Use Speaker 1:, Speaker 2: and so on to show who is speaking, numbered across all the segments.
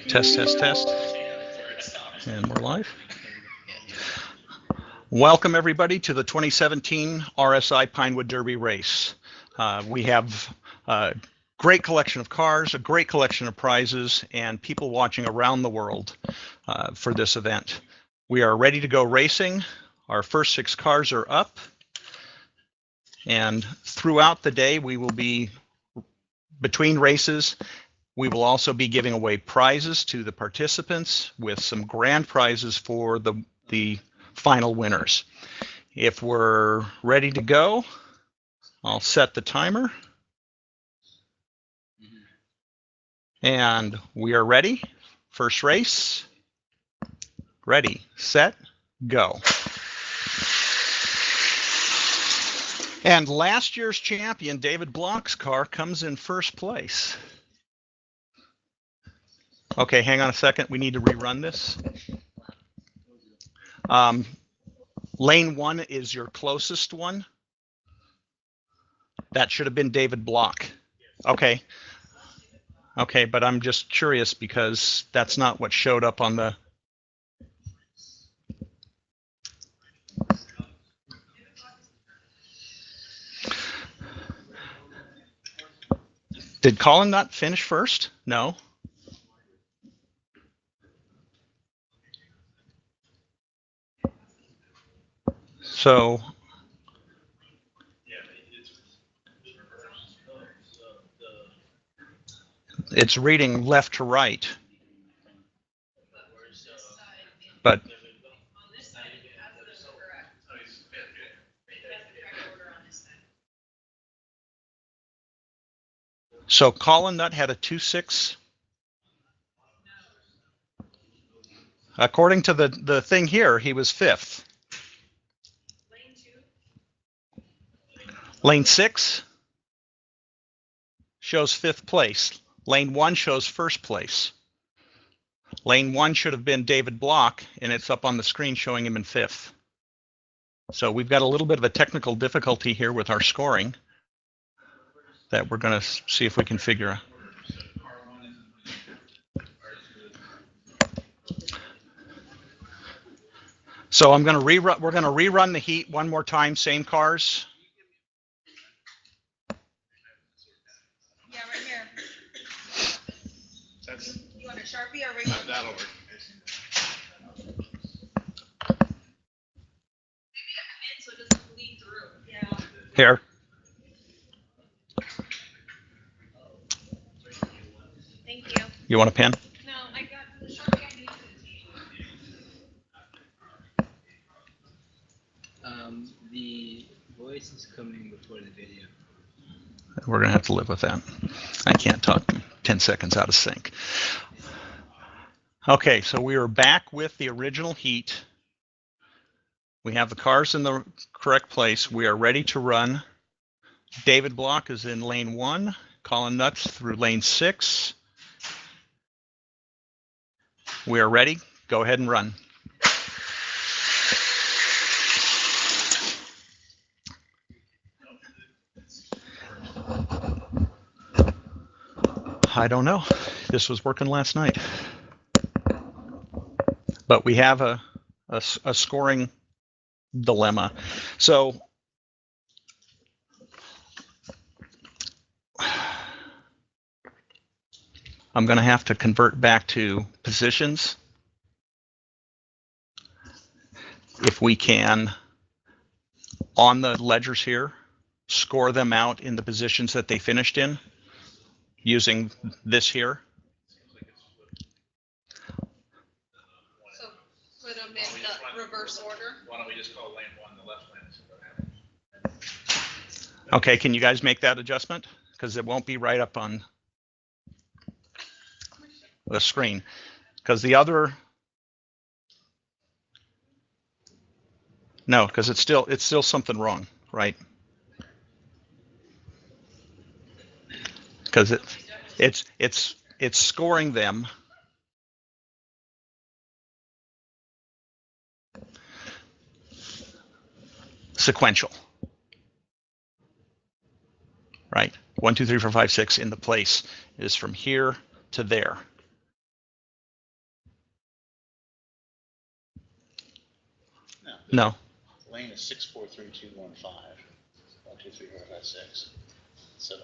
Speaker 1: Test, test, test. And we're live. Welcome everybody to the 2017 RSI Pinewood Derby race. We have a great collection of cars, a great collection of prizes, and people watching around the world for this event. We are ready to go racing. Our first 6 cars are up. And throughout the day, we will be, between races, we will also be giving away prizes to the participants with some grand prizes for the final winners. If we're ready to go, I'll set the timer. And we are ready. First race. Ready, set, go. And last year's champion, David Block's car, comes in first place. Okay, hang on a second. We need to rerun this. Lane 1 is your closest one. That should have been David Block. Okay. Okay, but I'm just curious because that's not what showed up on the... Did Colin not finish first? No. So it's reading left to right. But so Colin Nutt had a 2.6. According to the thing here, he was 5th. Lane 6 shows 5th place. Lane 1 shows 1st place. Lane 1 should have been David Block, and it's up on the screen showing him in 5th. So we've got a little bit of a technical difficulty here with our scoring that we're going to see if we can figure out. So I'm going to rerun. We're going to rerun the heat one more time. Same cars.
Speaker 2: Yeah, right here. You want a Sharpie or regular?
Speaker 3: That'll work.
Speaker 2: Maybe a pen so it doesn't bleed through. Yeah.
Speaker 1: Here.
Speaker 2: Thank you.
Speaker 1: You want a pen?
Speaker 2: No, I got the Sharpie I used it.
Speaker 4: The voice is coming before the video.
Speaker 1: We're going to have to live with that. I can't talk 10 seconds out of sync. Okay, so we are back with the original heat. We have the cars in the correct place. We are ready to run. David Block is in lane 1. Colin Nutt's through lane 6. We are ready. Go ahead and run. I don't know. This was working last night. But we have a scoring dilemma. So I'm going to have to convert back to positions. If we can, on the ledgers here, score them out in the positions that they finished in using this here.
Speaker 2: So put them in the reverse order.
Speaker 3: Why don't we just call lane 1 the left lane?
Speaker 1: Okay, can you guys make that adjustment? Because it won't be right up on the screen. Because the other, no, because it's still something wrong, right? Because it's scoring them sequential, right? 1, 2, 3, 4, 5, 6 in the place is from here to there. No.
Speaker 5: Lane is 643-215. 1, 2, 3, 4, 5, 6. So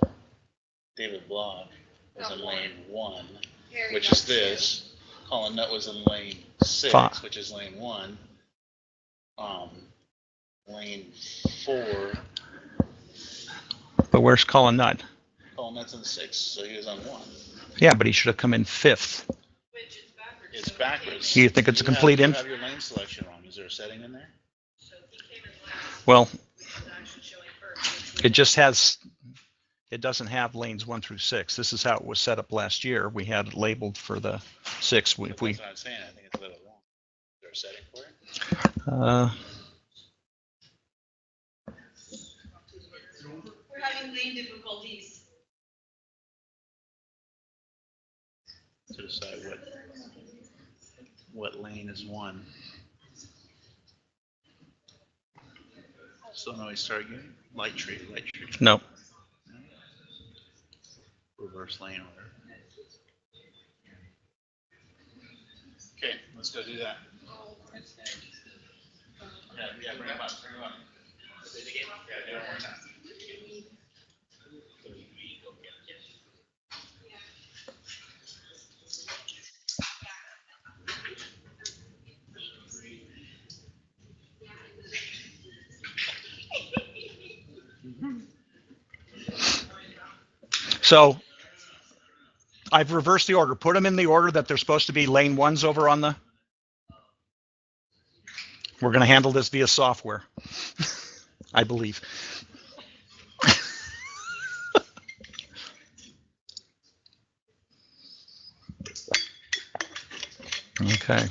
Speaker 5: David Block was in lane 1,
Speaker 2: Harry
Speaker 5: which
Speaker 2: got
Speaker 5: is this. Colin Nutt was in lane 6,
Speaker 1: Five.
Speaker 5: which is lane 1. Lane 4.
Speaker 1: But where's Colin Nutt?
Speaker 5: Colin Nutt's in 6, so he was on 1.
Speaker 1: Yeah, but he should have come in 5th.
Speaker 2: Which is backwards.
Speaker 5: It's backwards.
Speaker 1: Do you think it's a complete
Speaker 5: You
Speaker 1: inf?
Speaker 5: have your lane selection wrong. Is there a setting in there?
Speaker 2: So he came in last.
Speaker 1: Well,
Speaker 2: It's actually showing first.
Speaker 1: it just has. It doesn't have lanes 1 through 6. This is how it was set up last year. We had it labeled for the 6. If we.
Speaker 5: That's what I'm saying. I think it's a little wrong. Is there a setting for it?
Speaker 2: We're having lane difficulties.
Speaker 5: To decide what lane is 1. So now we start again. Light tree.
Speaker 1: No.
Speaker 5: Reverse lane order. Okay, let's go do that. Yeah, bring him up. Say the game up. Yeah, do it one more time.
Speaker 1: So I've reversed the order. Put them in the order that they're supposed to be. Lane 1's over on the. We're going to handle this via software, I believe. Okay.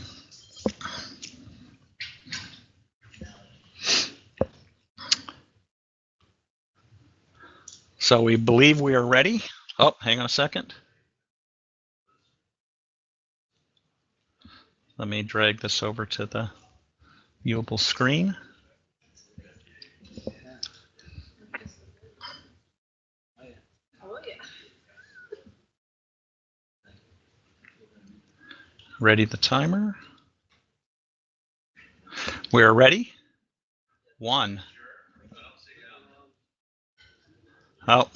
Speaker 1: So we believe we are ready. Oh, hang on a second. Let me drag this over to the viewable screen.
Speaker 2: Oh, yeah.
Speaker 1: Ready the timer. We're ready. 1. Oh.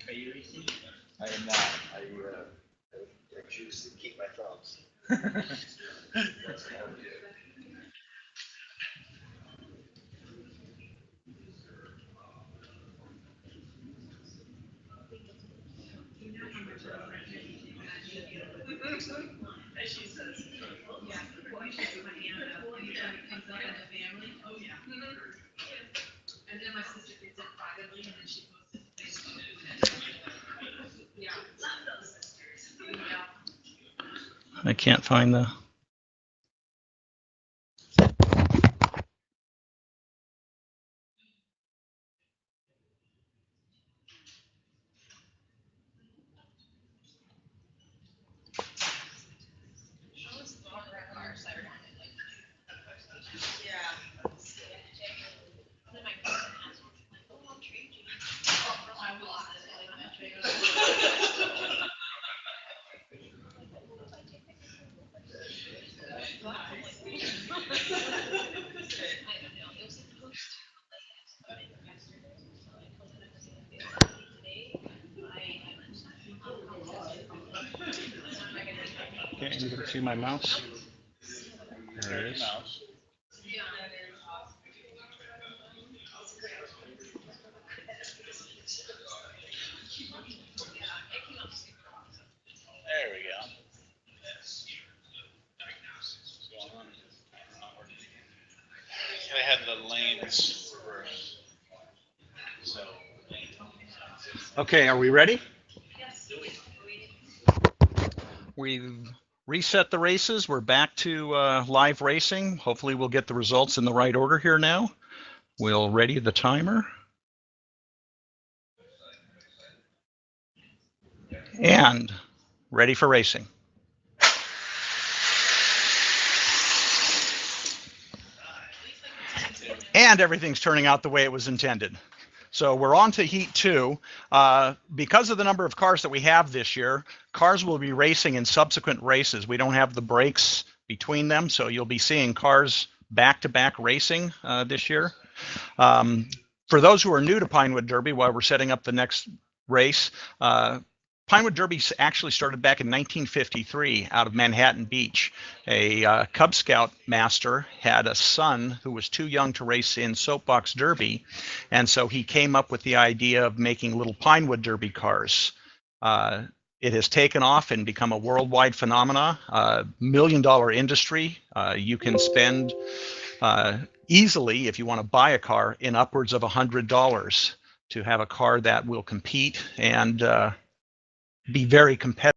Speaker 4: Are you racing?
Speaker 5: I am not. I choose to keep my thumbs.
Speaker 2: As she says, yeah. Well, I should put my hand up anytime it comes up in the family. Oh, yeah. And then my sister gets it privately and then she posts it to Facebook. Yeah, love those sisters. Yeah.
Speaker 1: I can't find the.
Speaker 2: Cars that are
Speaker 1: Okay, anybody see my mouse? There it is.
Speaker 5: Mouse. There we go. They had the lanes reversed. So.
Speaker 1: Okay, are we ready? We've reset the races. We're back to live racing. Hopefully we'll get the results in the right order here now. We'll ready the timer. And ready for racing. And everything's turning out the way it was intended. So we're on to Heat 2. Because of the number of cars that we have this year, cars will be racing in subsequent races. We don't have the breaks between them, so you'll be seeing cars back-to-back racing this year. For those who are new to Pinewood Derby, while we're setting up the next race, Pinewood Derby actually started back in 1953 out of Manhattan Beach. A Cub Scout master had a son who was too young to race in soapbox derby, and so he came up with the idea of making little Pinewood Derby cars. It has taken off and become a worldwide phenomena, $1 million industry. You can spend easily, if you want to buy a car, in upwards of $100 to have a car that will compete and be very competitive.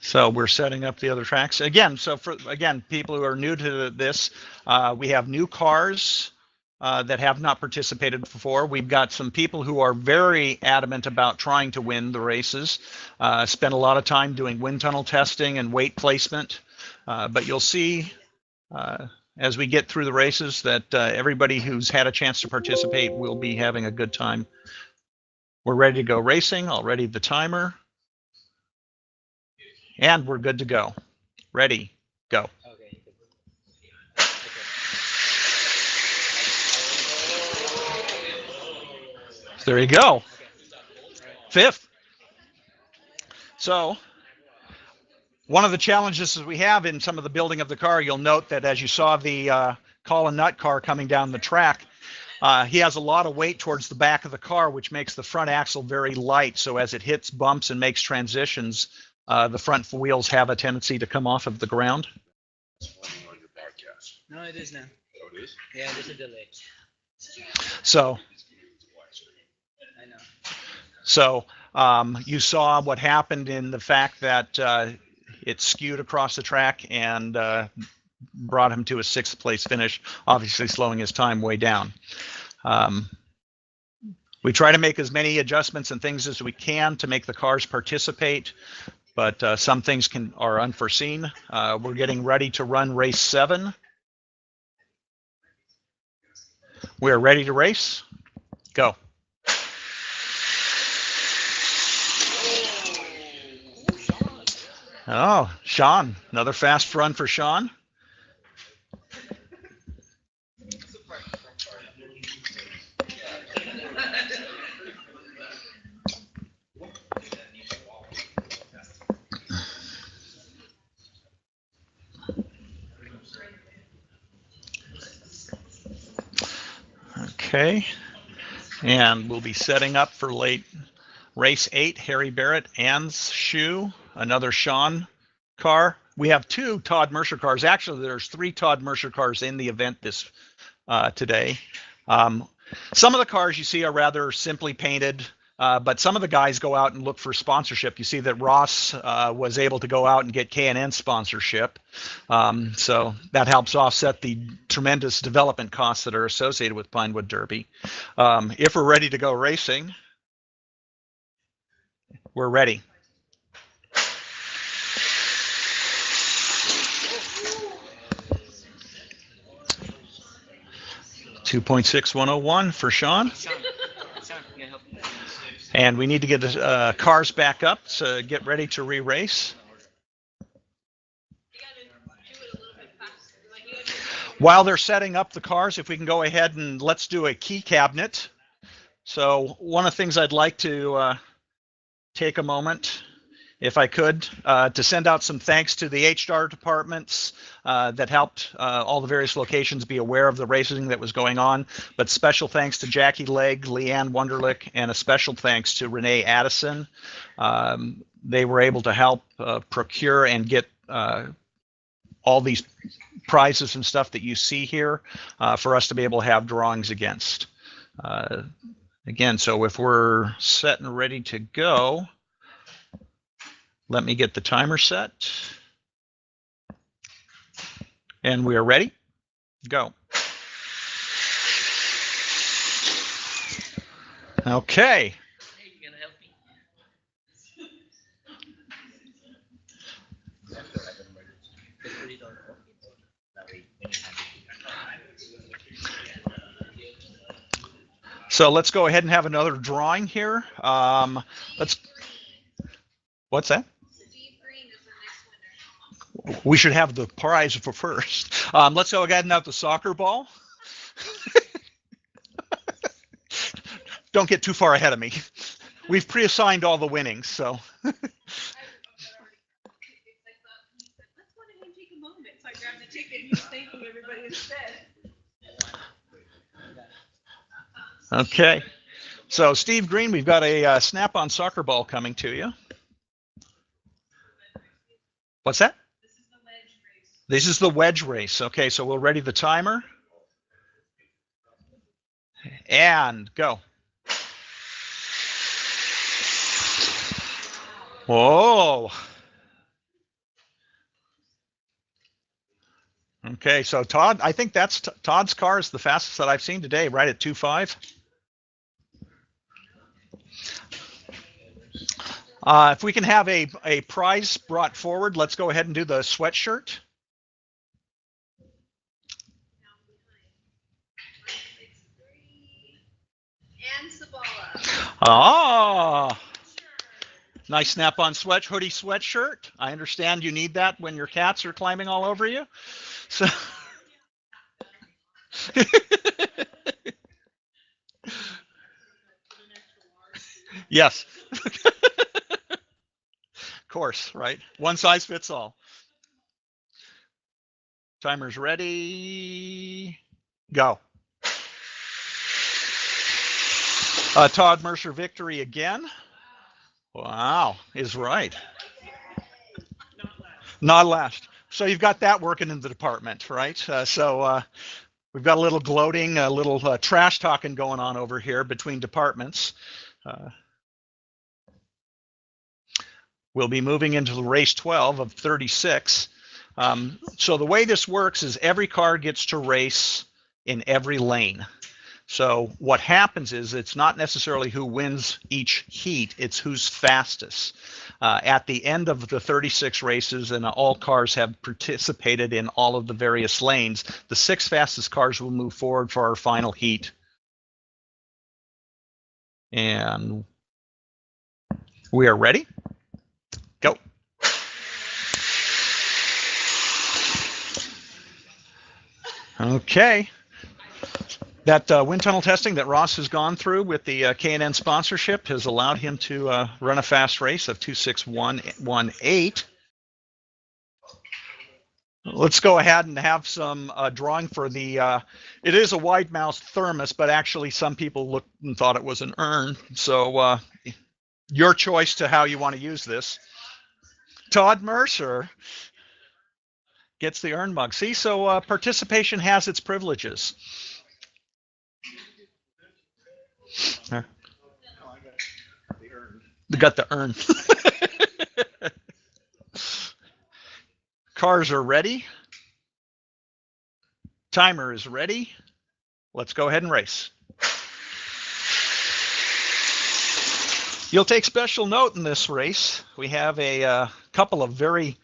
Speaker 1: So we're setting up the other tracks again. So for people who are new to this, we have new cars that have not participated before. We've got some people who are very adamant about trying to win the races. Spend a lot of time doing wind tunnel testing and weight placement. But you'll see as we get through the races that everybody who's had a chance to participate will be having a good time. We're ready to go racing. I'll ready the timer. And we're good to go. Ready, go.
Speaker 4: Okay.
Speaker 1: There you go. Fifth. So one of the challenges that we have in some of the building of the car, you'll note that as you saw the Colin Nutt car coming down the track, he has a lot of weight towards the back of the car, which makes the front axle very light. So as it hits bumps and makes transitions, the front wheels have a tendency to come off of the ground.
Speaker 4: No, it is now.
Speaker 3: Oh, it is?
Speaker 4: Yeah, there's a delay.
Speaker 1: So
Speaker 4: I know.
Speaker 1: So you saw what happened in the fact that it skewed across the track and brought him to a 6th place finish, obviously slowing his time way down. We try to make as many adjustments and things as we can to make the cars participate, but some things are unforeseen. We're getting ready to run race 7. We're ready to race. Go. Oh, Sean, another fast run for Sean. Okay, and we'll be setting up for late race 8, Harry Barrett, Ann's shoe, another Sean car. We have 2 Todd Mercer cars. Actually, there's 3 Todd Mercer cars in the event this today. Some of the cars you see are rather simply painted, but some of the guys go out and look for sponsorship. You see that Ross was able to go out and get K&N sponsorship. So that helps offset the tremendous development costs that are associated with Pinewood Derby. If we're ready to go racing, we're ready. .6101 for Sean. And we need to get the cars back up to get ready to re-race. While they're setting up the cars, if we can go ahead and let's do a key cabinet. So one of the things I'd like to take a moment, if I could, to send out some thanks to the HR departments that helped all the various locations be aware of the racing that was going on. But special thanks to Jackie Legg, Leanne Wunderlich, and a special thanks to Renee Addison. They were able to help procure and get all these prizes and stuff that you see here for us to be able to have drawings against. Again, so if we're set and ready to go, let me get the timer set. And we are ready. Go. Okay. So let's go ahead and have another drawing here. What's that? We should have the prize for first. Let's go ahead and have the soccer ball. Don't get too far ahead of me. We've pre-assigned all the winnings, so.
Speaker 2: Let's go ahead and take a moment. So I grabbed the ticket and he was thanking everybody instead.
Speaker 1: Okay. So Steve Green, we've got a snap-on soccer ball coming to you. What's that? This is the wedge race. Okay, so we'll ready the timer. And go. Whoa. Okay, so Todd, I think that's Todd's car is the fastest that I've seen today, right at 2.5. If we can have a prize brought forward, let's go ahead and do the sweatshirt.
Speaker 2: And Sabala.
Speaker 1: Ah, nice snap-on hoodie sweatshirt. I understand you need that when your cats are climbing all over you. So. Yes. Of course, right? One size fits all. Timer's ready. Go. Todd Mercer victory again. Wow, is right. Not last. So you've got that working in the department, right? We've got a little gloating, a little trash talking going on over here between departments. We'll be moving into the race 12 of 36. So the way this works is every car gets to race in every lane. So what happens is it's not necessarily who wins each heat, it's who's fastest. At the end of the 36 races, and all cars have participated in all of the various lanes, the 6 fastest cars will move forward for our final heat. And we are ready. Go. Okay. That wind tunnel testing that Ross has gone through with the K&N sponsorship has allowed him to run a fast race of 2:61.18. Let's go ahead and have some drawing for the, it is a wide mouth thermos, but actually some people looked and thought it was an urn. So your choice to how you want to use this. Todd Mercer gets the urn mug. See, so participation has its privileges. There. Got the urn. Cars are ready. Timer is ready. Let's go ahead and race. You'll take special note in this race. We have a couple of very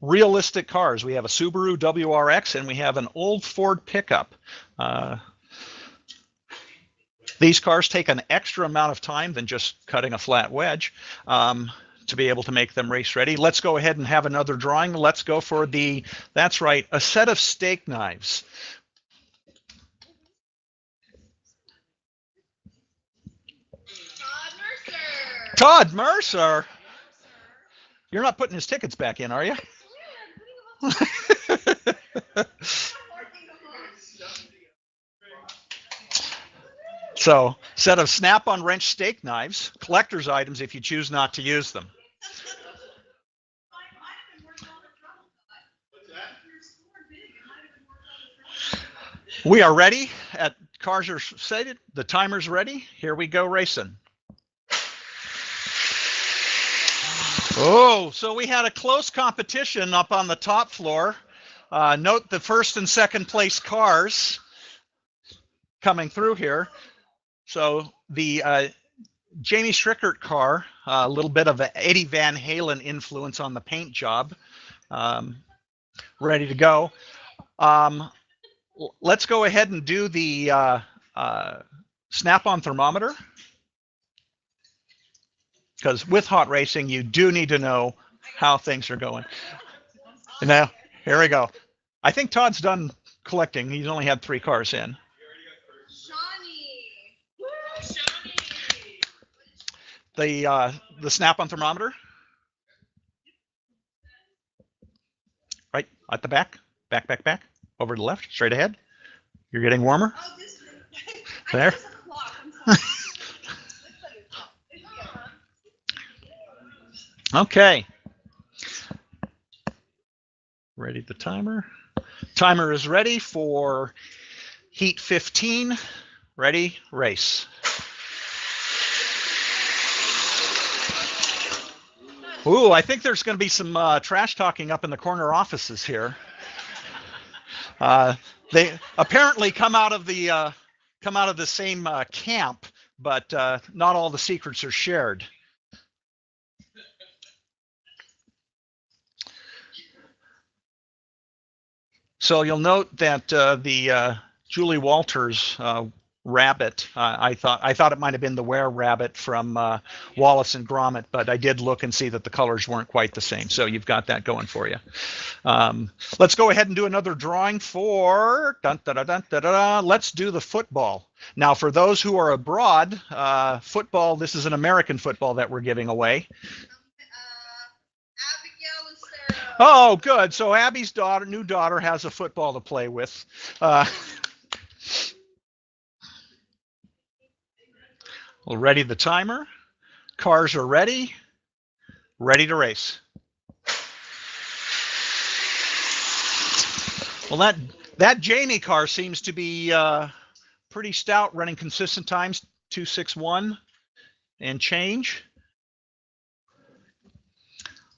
Speaker 1: realistic cars. We have a Subaru WRX and we have an old Ford pickup. These cars take an extra amount of time than just cutting a flat wedge to be able to make them race ready. Let's go ahead and have another drawing. Let's go for the, that's right, a set of steak knives. Todd Mercer. You're not putting his tickets back in, are you? So, set of snap-on wrench steak knives, collector's items if you choose not to use them. We are ready. Cars are sated. The timer's ready. Here we go racing. Oh, so we had a close competition up on the top floor. Note the first and second place cars coming through here. So the Jamie Strickert car, a little bit of an Eddie Van Halen influence on the paint job, ready to go. Let's go ahead and do the snap-on thermometer. Because with hot racing, you do need to know how things are going. And now, here we go. I think Todd's done collecting. He's only had 3 cars in. The snap-on thermometer. Right at the back. Back. Over to the left, straight ahead. You're getting warmer.
Speaker 2: Oh, this
Speaker 1: There. Okay. Ready the timer. Timer is ready for heat 15. Ready, race. Ooh, I think there's going to be some trash talking up in the corner offices here. They apparently come out of the same camp, but not all the secrets are shared. So you'll note that the Julie Walters rabbit, I thought it might have been the Were rabbit from Wallace and Gromit, but I did look and see that the colors weren't quite the same. So you've got that going for you. Let's go ahead and do another drawing for, let's do the football. Now, for those who are abroad, football, this is an American football that we're giving away.
Speaker 2: Abigail and Sarah.
Speaker 1: Oh, good. So Abby's new daughter has a football to play with. We'll ready the timer. Cars are ready. Ready to race. Well, that Jamie car seems to be pretty stout, running consistent times, 2:61 and change.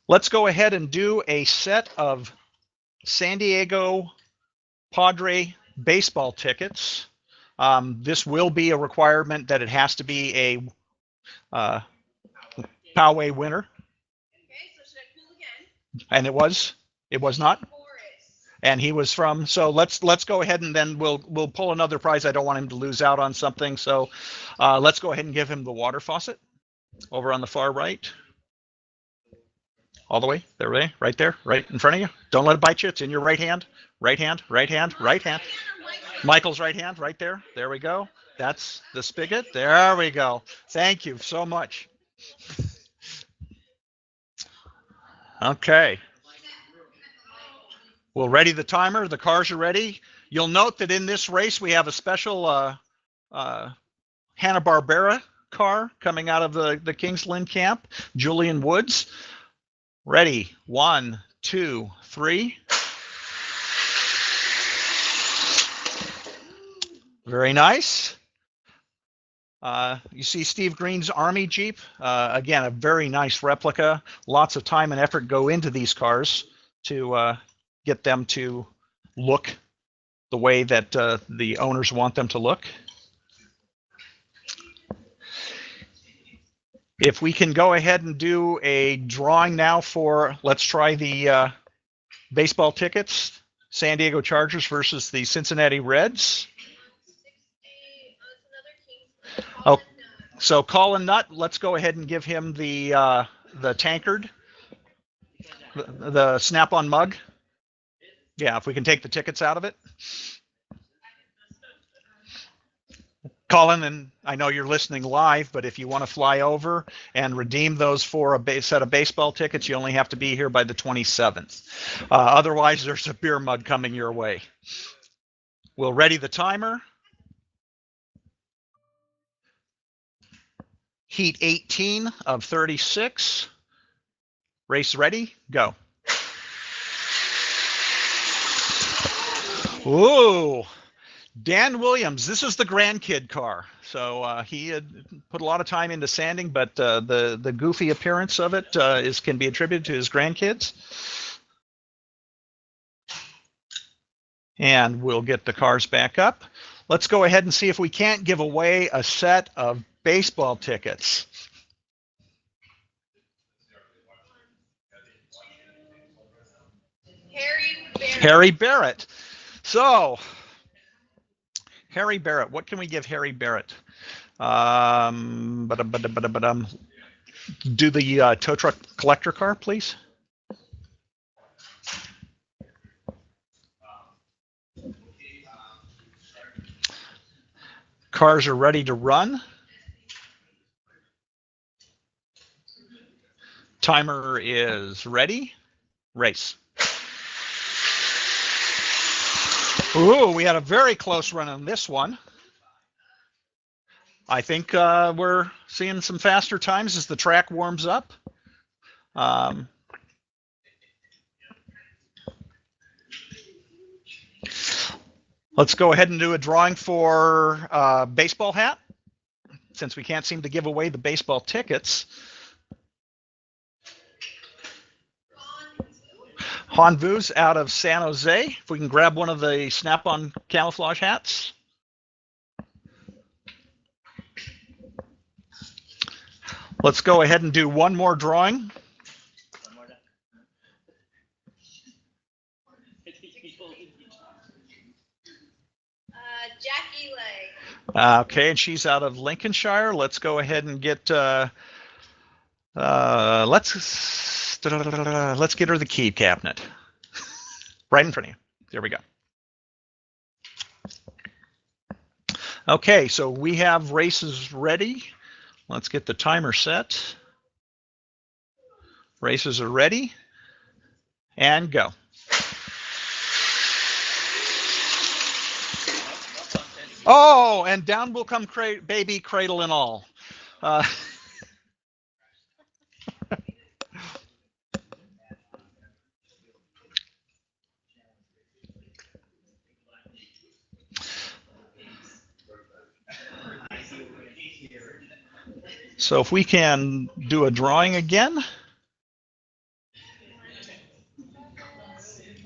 Speaker 1: Let's go ahead and do a set of San Diego Padre baseball tickets. This will be a requirement that it has to be a Poway winner.
Speaker 2: Okay, so should I pull again?
Speaker 1: And it was not.
Speaker 2: Boris.
Speaker 1: And he was from, so let's go ahead and then we'll pull another prize. I don't want him to lose out on something. So let's go ahead and give him the water faucet over on the far right. All the way, there, right there, right in front of you. Don't let it bite you. It's in your right hand, right hand, right hand, right hand. Michael's right hand, right there. There we go. That's the spigot. There we go. Thank you so much. Okay. We'll ready the timer. The cars are ready. You'll note that in this race, we have a special Hanna-Barbera car coming out of the Kingsland camp, Julian Woods. Ready, 1, 2, 3. Very nice. You see Steve Green's Army Jeep. Again, a very nice replica. Lots of time and effort go into these cars to get them to look the way that the owners want them to look. If we can go ahead and do a drawing now for, let's try the baseball tickets, San Diego Chargers versus the Cincinnati Reds. Oh, so Colin Nutt, let's go ahead and give him the tankard, the Snap-on mug. Yeah, if we can take the tickets out of it. Colin, and I know you're listening live, but if you want to fly over and redeem those for a set of baseball tickets, you only have to be here by the 27th. Otherwise, there's a beer mug coming your way. We'll ready the timer. Heat 18 of 36. Race ready, go. Ooh. Dan Williams, this is the grandkid car. So he had put a lot of time into sanding, but the goofy appearance of it can be attributed to his grandkids. And we'll get the cars back up. Let's go ahead and see if we can't give away a set of baseball tickets. Harry Barrett. So, Harry Barrett, what can we give Harry Barrett? Do the tow truck collector car, please. Cars are ready to run. Timer is ready. Race. Ooh, we had a very close run on this one. I think we're seeing some faster times as the track warms up. Let's go ahead and do a drawing for baseball hat, since we can't seem to give away the baseball tickets. Han Vu's out of San Jose. If we can grab one of the Snap-on camouflage hats. Let's go ahead and do one more drawing.
Speaker 4: One more time.
Speaker 2: Jackie Lay.
Speaker 1: Okay, and she's out of Lincolnshire. Let's go ahead and get let's get her the key cabinet. Right in front of you. There we go. Okay, so we have races ready. Let's get the timer set. Races are ready. And go. Oh, and down will come baby, cradle and all. So if we can do a drawing again.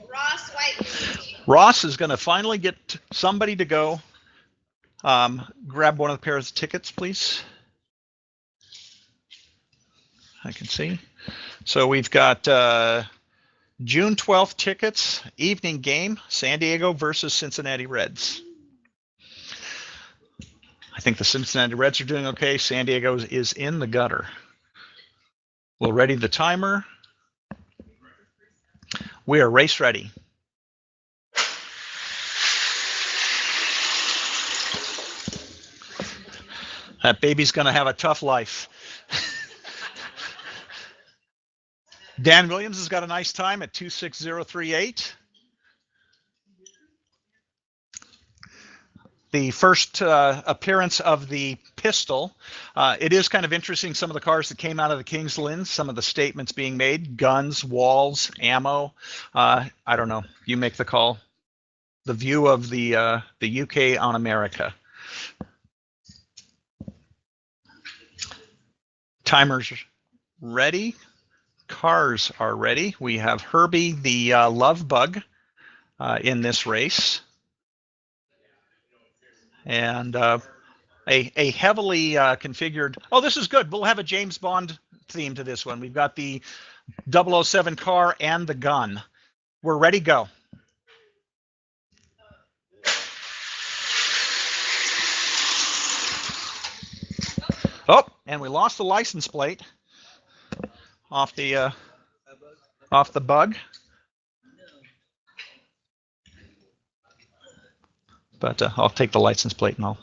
Speaker 2: Ross White.
Speaker 1: Ross is going to finally get somebody to go. Grab one of the pairs of tickets, please. I can see. So we've got June 12th tickets, evening game, San Diego versus Cincinnati Reds. I think the Cincinnati Reds are doing okay. San Diego is in the gutter. We'll ready the timer. We are race ready. That baby's going to have a tough life. Dan Williams has got a nice time at 26038. The first appearance of the pistol. It is kind of interesting, some of the cars that came out of the King's Lynn, some of the statements being made, guns, walls, ammo. I don't know. You make the call. The view of the UK on America. Timers ready. Cars are ready. We have Herbie, the love bug, in this race. And a heavily configured, oh, this is good. We'll have a James Bond theme to this one. We've got the 007 car and the gun. We're ready, go. Oh, and we lost the license plate off the bug. But I'll take the license plate and I'll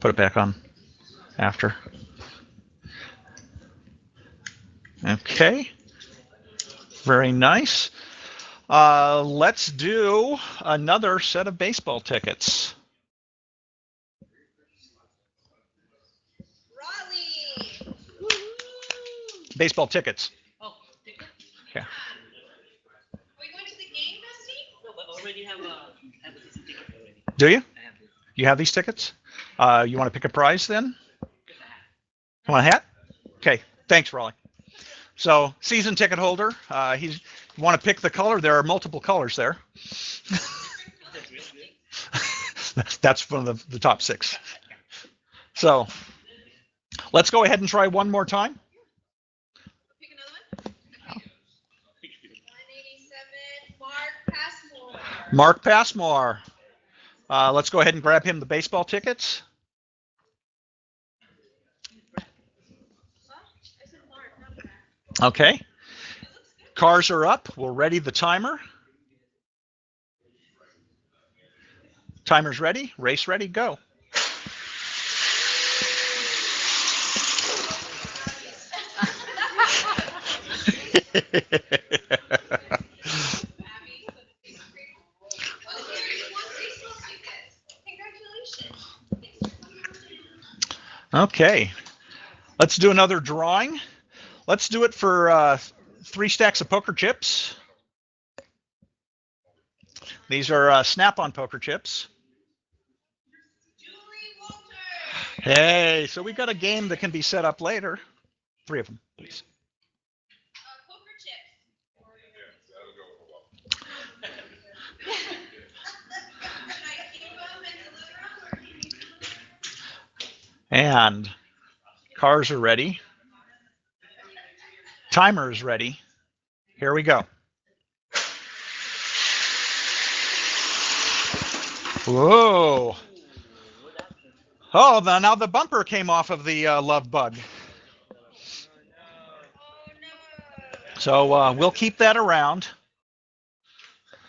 Speaker 1: put it back on after. Okay, very nice. Let's do another set of baseball tickets.
Speaker 2: Raleigh.
Speaker 1: Baseball tickets.
Speaker 4: Oh, ticket?
Speaker 1: Yeah.
Speaker 2: Are we going to the game, Dusty?
Speaker 4: No, but already have a season ticket already.
Speaker 1: Do you?
Speaker 4: I have this.
Speaker 1: You have these tickets? You want to pick a prize then?
Speaker 4: Just a hat.
Speaker 1: You want a hat? Okay, thanks, Raleigh. So, season ticket holder, you want to pick the color? There are multiple colors there.
Speaker 4: That's real good.
Speaker 1: That's one of the top 6. So, let's go ahead and try one more time.
Speaker 2: Pick another one. 187, Mark Passmore.
Speaker 1: Mark Passmore. Let's go ahead and grab him the baseball tickets.
Speaker 2: Huh? I said Mark, not Matt.
Speaker 1: Okay. Cars are up. We'll ready the timer. Timer's ready. Race ready. Go. Okay. Let's do another drawing. Let's do it for 3 stacks of poker chips. These are Snap-on poker chips. Hey, so we've got a game that can be set up later. 3 of them, please.
Speaker 2: Poker chips.
Speaker 1: And cars are ready. Timer is ready. Here we go. Whoa. Oh, now the bumper came off of the love bug. So we'll keep that around.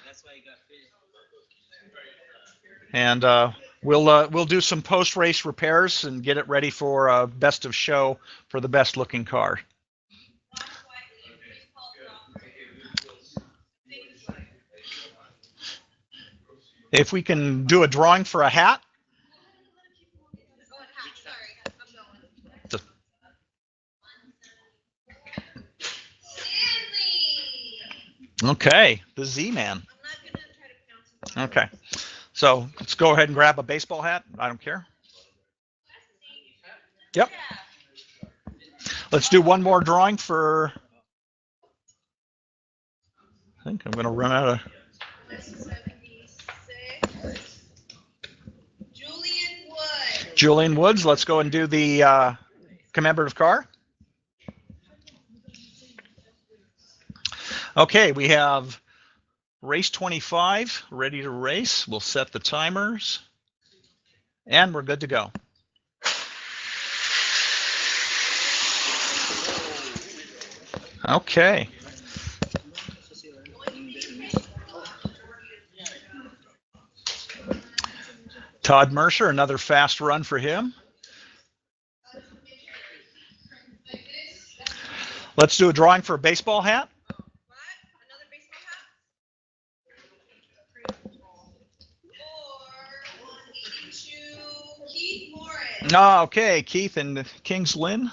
Speaker 4: That's why you got fit.
Speaker 1: And we'll do some post-race repairs and get it ready for best of show for the best looking car. If we can do a drawing for a hat. Okay, the Z-Man. Okay, so let's go ahead and grab a baseball hat. I don't care. Yep. Let's do one more drawing for. I think I'm going to run out of.
Speaker 2: 76. Julian Wood.
Speaker 1: Julian Woods. Let's go and do the commemorative car. Okay, we have race 25 ready to race. We'll set the timers, and we're good to go. Okay. Todd Mercer, another fast run for him. Let's do a drawing for a baseball hat. Oh, okay, Keith and Kings Lynn.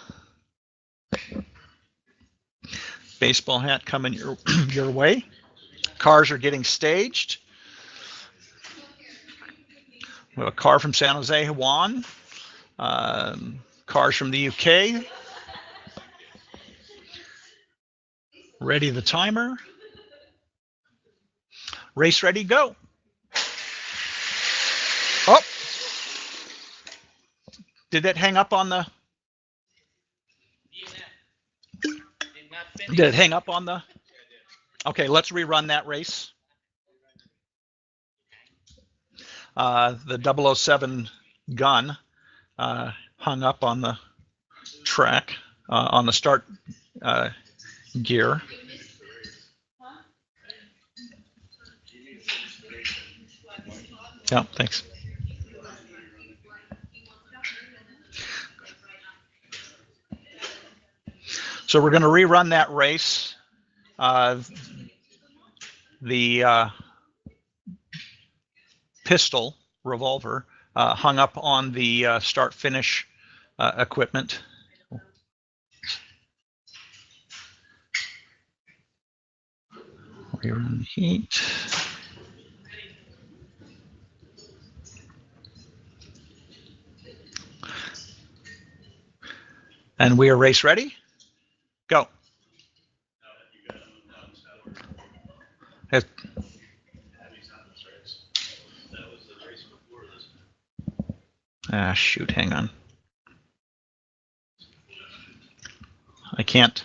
Speaker 1: Baseball hat coming your way. Cars are getting staged. We have a car from San Jose, Juan. Cars from the UK. Ready the timer. Race ready, go. Oh. Did it hang up on the? Did it hang up on the? Okay, let's rerun that race. The 007 gun hung up on the track on the start gear. Yeah, thanks. So we're going to rerun that race. The pistol revolver hung up on the start-finish equipment. Rerun heat. And we are race ready. Go. Shoot, hang on. I can't.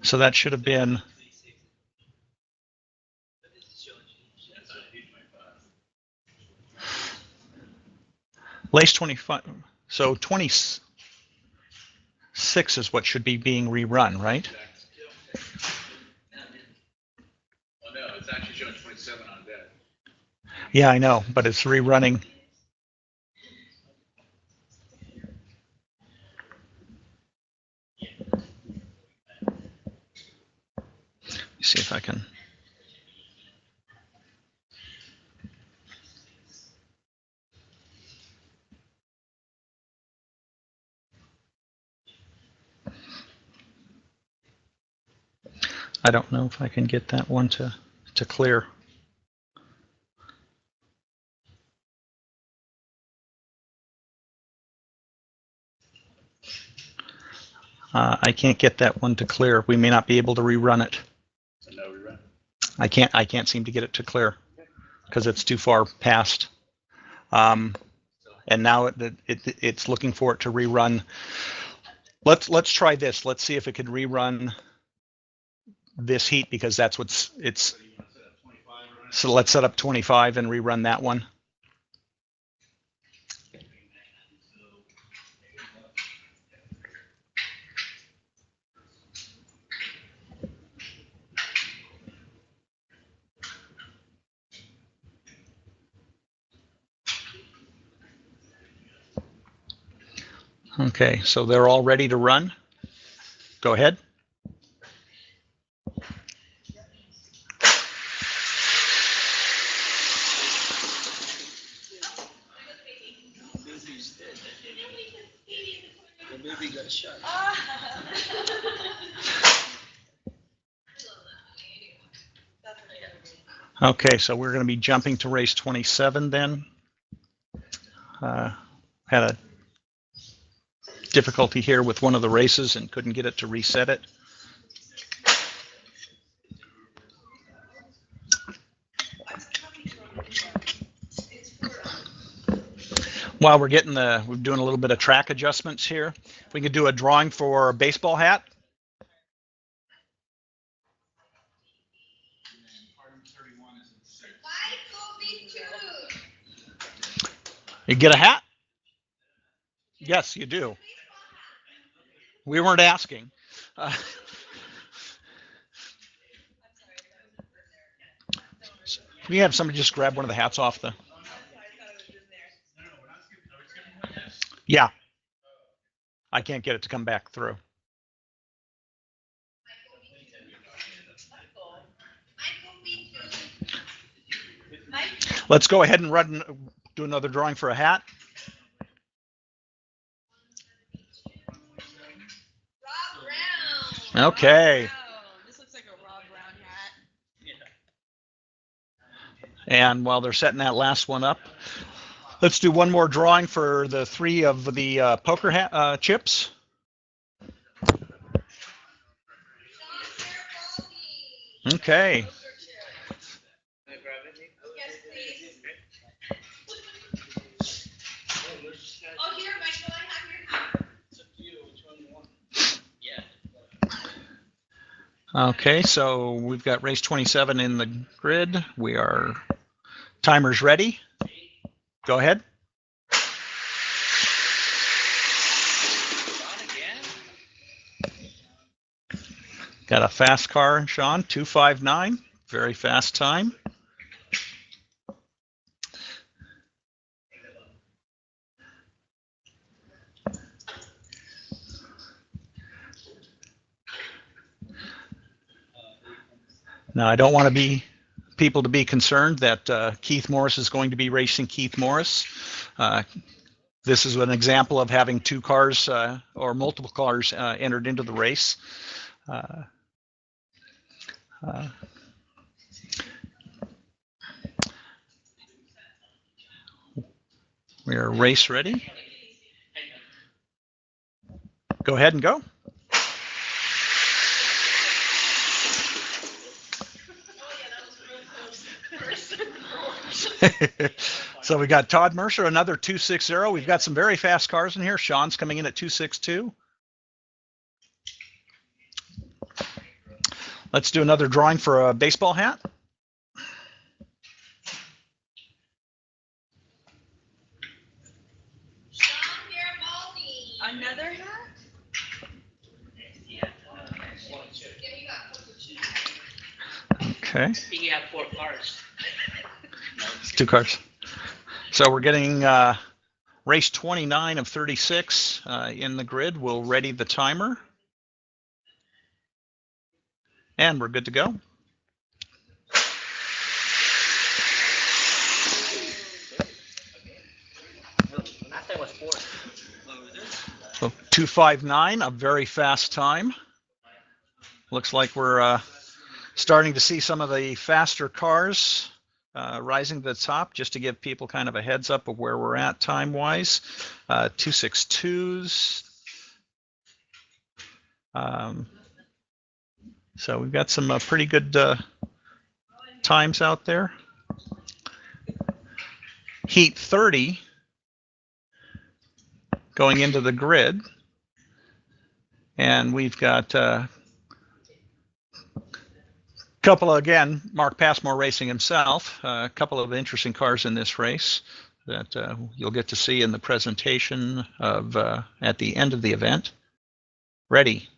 Speaker 1: So that should have been. Lace 25. So 26 is what should be being rerun, right?
Speaker 3: Oh no, it's actually showing 27 on dead.
Speaker 1: Yeah, I know, but it's rerunning. Let me see if I can. I don't know if I can get that one to clear. I can't get that one to clear. We may not be able to rerun it. I can't seem to get it to clear because it's too far past. And now it's looking for it to rerun. Let's try this. Let's see if it can rerun this heat, because that's it's. So let's set up 25 and rerun that one. Okay, so they're all ready to run. Go ahead.
Speaker 4: Baby's dead. The baby got shot.
Speaker 1: Okay, so we're going to be jumping to race 27 then. Had a difficulty here with one of the races and couldn't get it to reset it. While we're doing a little bit of track adjustments here, we could do a drawing for a baseball hat. You get a hat? Yes, you do. We weren't asking. Can we have somebody just grab one of the hats off the? Yeah. I can't get it to come back through. Let's go ahead and do another drawing for a hat. Okay.
Speaker 2: This looks like a Rob Brown hat.
Speaker 1: And while they're setting that last one up, let's do one more drawing for the 3 of the poker hat chips. Okay.
Speaker 2: Yes, please. Oh, here, Michael, I have your hat.
Speaker 4: It's up to you which one you want. Yeah.
Speaker 1: Okay, so we've got race 27 in the grid. Timer's ready. Go ahead. Got a fast car, Sean, 2:59, very fast time. Now, I don't want people to be concerned that Keith Morris is going to be racing Keith Morris. This is an example of having 2 cars or multiple cars entered into the race. We are race ready. Go ahead and go. So we got Todd Mercer, another 260. We've got some very fast cars in here. Sean's coming in at 262. Let's do another drawing for a baseball hat.
Speaker 2: Another hat?
Speaker 1: Okay.
Speaker 4: You have 4 cars.
Speaker 1: It's 2 cars. So we're getting race 29 of 36 in the grid. We'll ready the timer. And we're good to go.
Speaker 4: Last time was 4.
Speaker 1: So 2:59, a very fast time. Looks like we're starting to see some of the faster cars rising to the top, just to give people kind of a heads up of where we're at time-wise. 262s. So we've got some pretty good times out there. Heat 30 going into the grid. And we've got a couple of, again, Mark Passmore racing himself, a couple of interesting cars in this race that you'll get to see in the presentation of at the end of the event. Ready,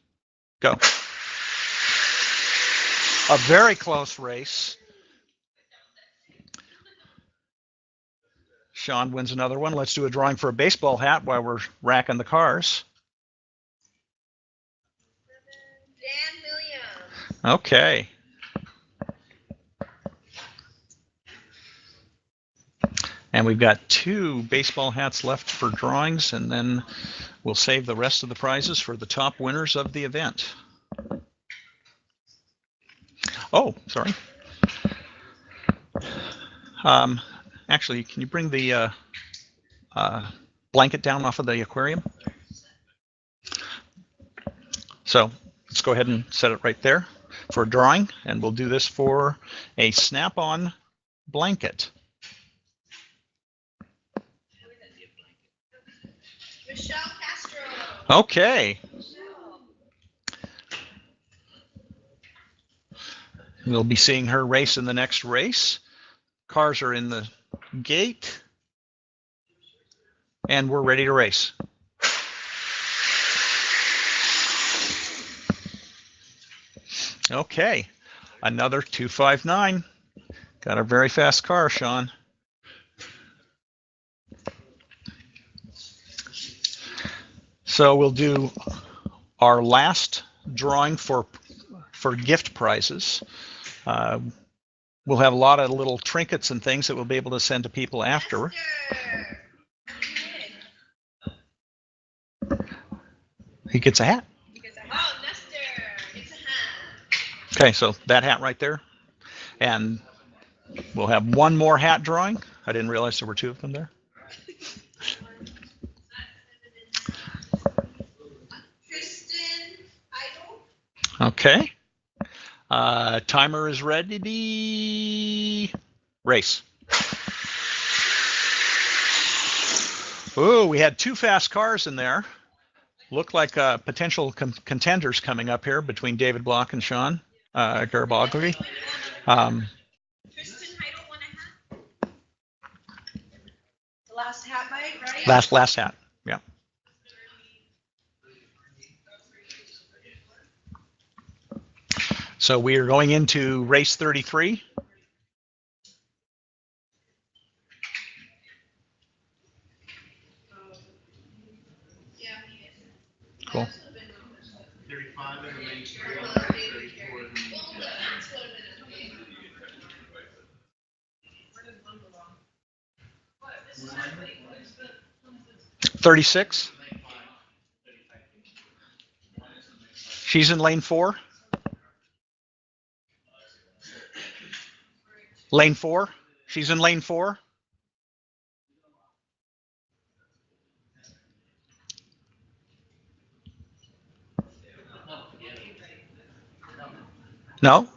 Speaker 1: go. A very close race. Sean wins another one. Let's do a drawing for a baseball hat while we're racking the cars.
Speaker 4: Dan Williams.
Speaker 1: Okay. And we've got 2 baseball hats left for drawings, and then we'll save the rest of the prizes for the top winners of the event. Oh, sorry. Actually, can you bring the blanket down off of the aquarium? So let's go ahead and set it right there for a drawing, and we'll do this for a snap-on blanket.
Speaker 4: Michelle Castro.
Speaker 1: Okay. We'll be seeing her race in the next race. Cars are in the gate, and we're ready to race. Okay, another 259. Got a very fast car, Sean. So we'll do our last drawing for gift prizes. We'll have a lot of little trinkets and things that we'll be able to send to people afterward. He gets a hat.
Speaker 4: Oh, Nestor gets a hat.
Speaker 1: Okay, so that hat right there. And we'll have one more hat drawing. I didn't realize there were 2 of them there. Okay. Timer is ready. Race. Ooh, we had 2 fast cars in there. Look like potential contenders coming up here between David Block and Sean Garibagli.
Speaker 4: Tristan Heidel won a hat. The last hat bite, right?
Speaker 1: Last hat. Yeah. So we are going into race 33. Cool. $36. She's in lane 4. Lane 4. She's in lane 4. No?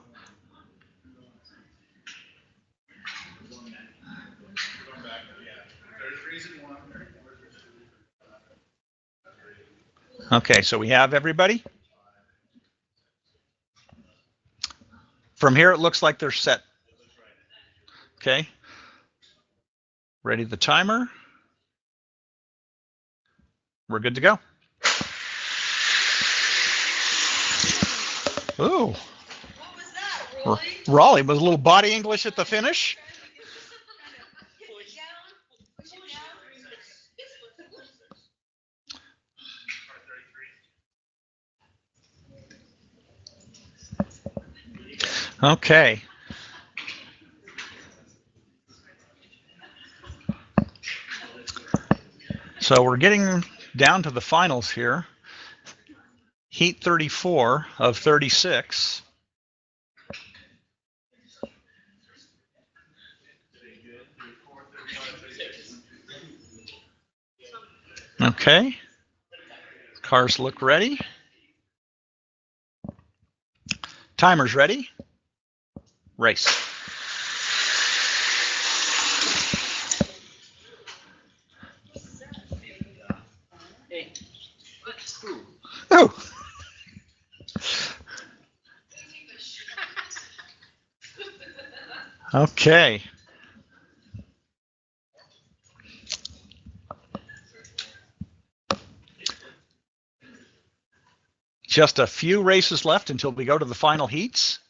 Speaker 1: Okay, so we have everybody. From here, it looks like they're set. Okay. Ready the timer. We're good to go. Ooh.
Speaker 4: What was that, Rolly?
Speaker 1: Raleigh was a little body English at the finish.
Speaker 4: Push it down.
Speaker 1: Okay. So we're getting down to the finals here. Heat 34 of 36. Okay. Cars look ready. Timer's ready. Race. Oh. Okay. Just a few races left until we go to the final heats.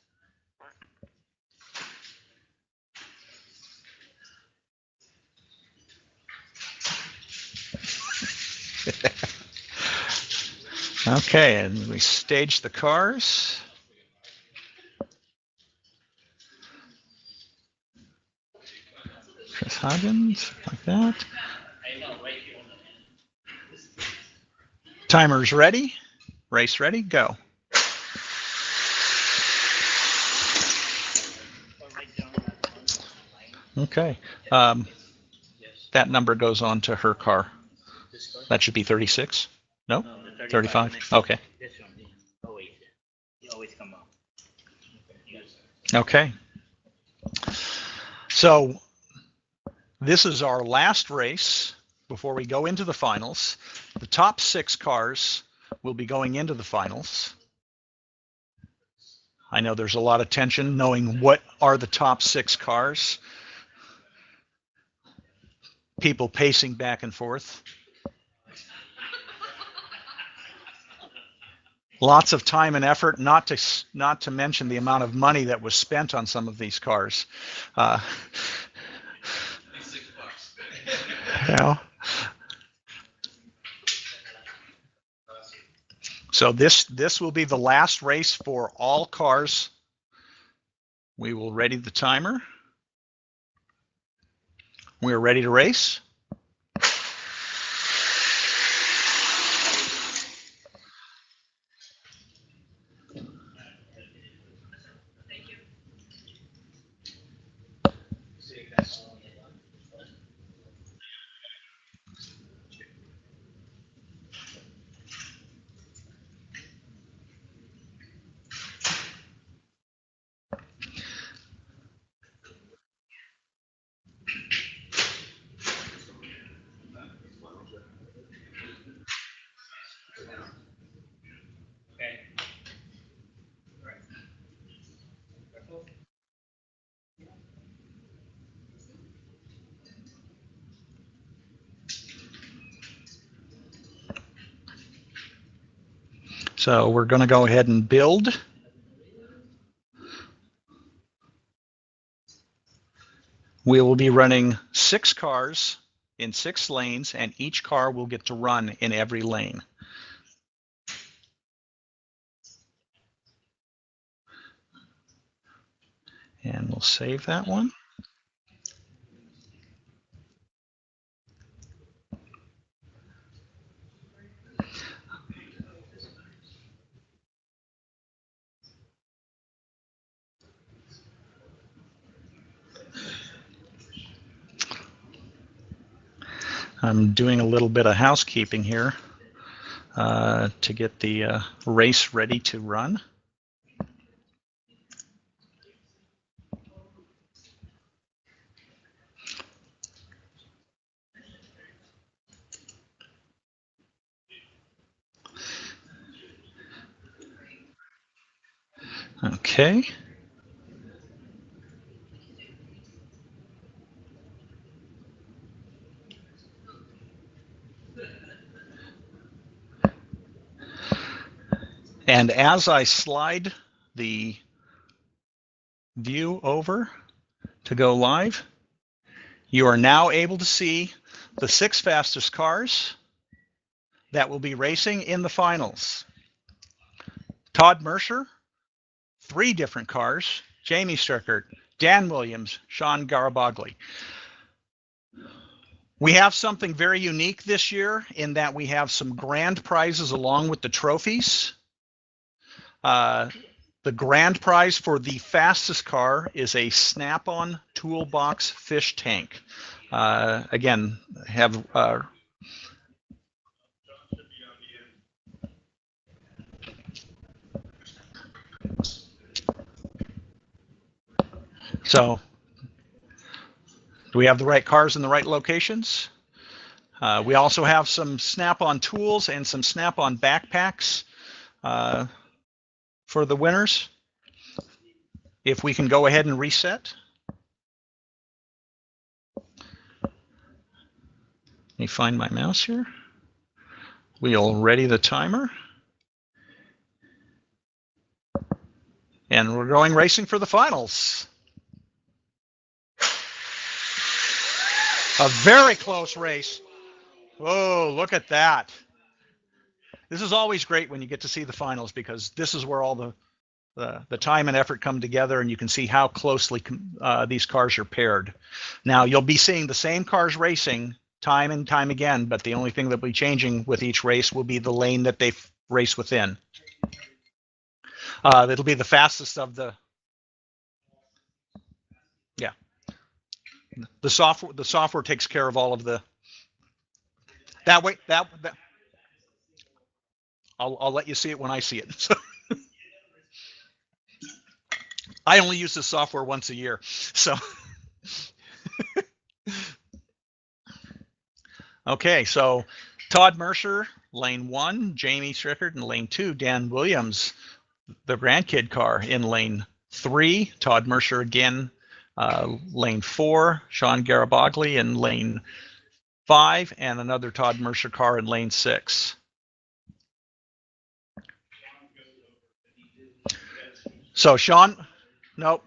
Speaker 1: Okay, and we stage the cars. Chris Huggins, like that. Timer's ready. Race ready, go. Okay. That number goes on to her car. That should be 36. No? 35. Okay. Okay. So this is our last race before we go into the finals. The top 6 cars will be going into the finals. I know there's a lot of tension knowing what are the top 6 cars. People pacing back and forth. Lots of time and effort, not to mention the amount of money that was spent on some of these cars.
Speaker 3: $6.
Speaker 1: You know. So this will be the last race for all cars. We will ready the timer. We're ready to race. So we're going to go ahead and build. We will be running 6 cars in 6 lanes, and each car will get to run in every lane. And we'll save that one. I'm doing a little bit of housekeeping here to get the race ready to run. Okay. And as I slide the view over to go live, you are now able to see the 6 fastest cars that will be racing in the finals. Todd Mercer, 3 different cars, Jamie Strickert, Dan Williams, Sean Garabagli. We have something very unique this year in that we have some grand prizes along with the trophies. The grand prize for the fastest car is a Snap-on Toolbox fish tank. Again, have so do we have the right cars in the right locations? We also have some Snap-on tools and some Snap-on backpacks for the winners. If we can go ahead and reset. Let me find my mouse here. We'll ready the timer. And we're going racing for the finals. A very close race. Whoa, look at that. This is always great when you get to see the finals, because this is where all the time and effort come together, and you can see how closely these cars are paired. Now, you'll be seeing the same cars racing time and time again, but the only thing that will be changing with each race will be the lane that they race within. It'll be the fastest of the, yeah. The software takes care of all of the, that way, that I'll let you see it when I see it. So I only use this software once a year, so. Okay, so Todd Mercer, lane 1, Jamie Strickard in lane 2, Dan Williams, the grandkid car, in lane 3, Todd Mercer again, lane 4, Sean Garibagli in lane 5, and another Todd Mercer car in lane 6. So Sean, no.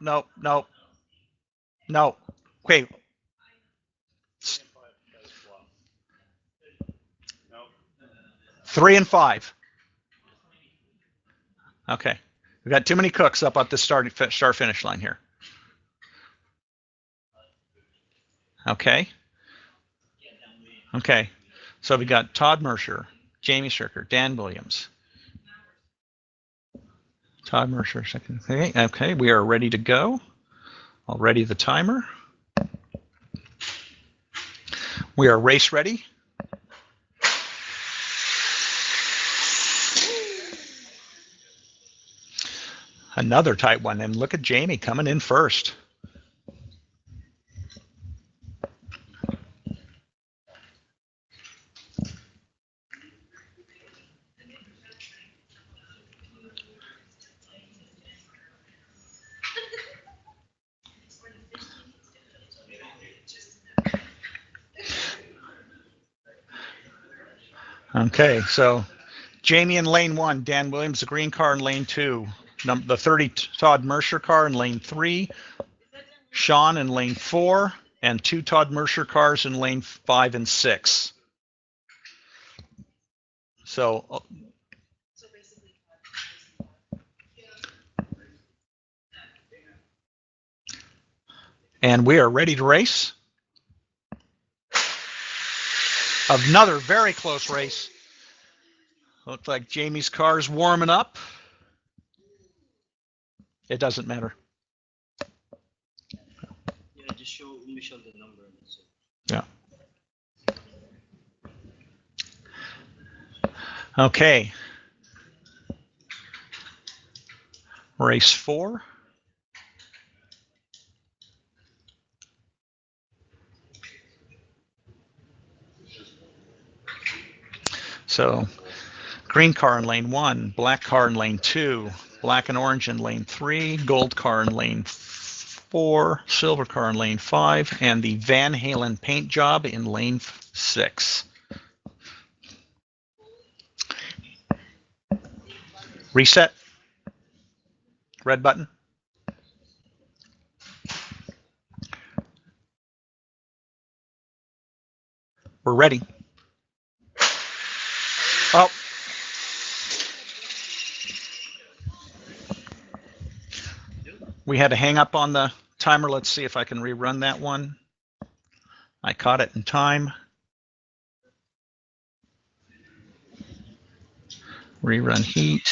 Speaker 1: Okay. 3 and 5. Okay, we've got too many cooks up at the start finish line here. Okay. Okay, so we got Todd Mercer, Jamie Stricker, Dan Williams. Todd Mercer, second. Okay, we are ready to go. I'll ready the timer. We are race ready. Another tight one, and look at Jamie coming in first. Okay, so Jamie in lane 1, Dan Williams, the green car in lane 2, the 30 Todd Mercer car in lane 3, Sean in lane 4, and 2 Todd Mercer cars in lane 5 and 6. So and we are ready to race. Another very close race. Looks like Jamie's car is warming up. It doesn't matter.
Speaker 6: Yeah, just show Michelle the number.
Speaker 1: Yeah. Okay. Race 4. So green car in lane 1, black car in lane 2, black and orange in lane 3, gold car in lane 4, silver car in lane 5, and the Van Halen paint job in lane 6. Reset. Red button. We're ready. Oh. We had to hang up on the timer. Let's see if I can rerun that one. I caught it in time. Rerun heat.